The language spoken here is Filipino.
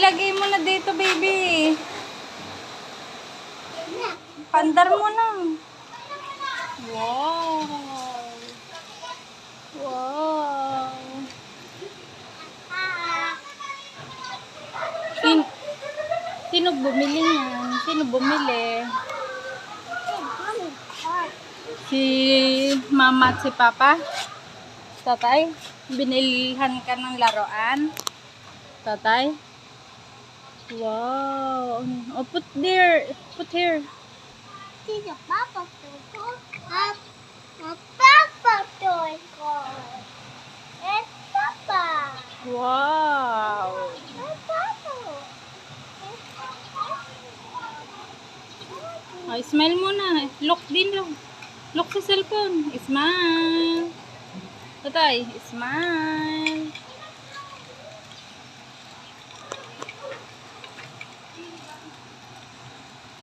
ilagay mo na dito, baby. Pandar mo na. Wow. Wow. Sino bumili niyan? Sino bumili? Si mama at si papa? Tatay? Binilihan ka ng laruan? Tatay? Wow. Oh, put there. Put here. Sino papa ko? Papa toy ko. It's papa. Wow. It's papa. Oh, smile muna. Look din lang. Look sa cellphone. Smile. Tatay, smile.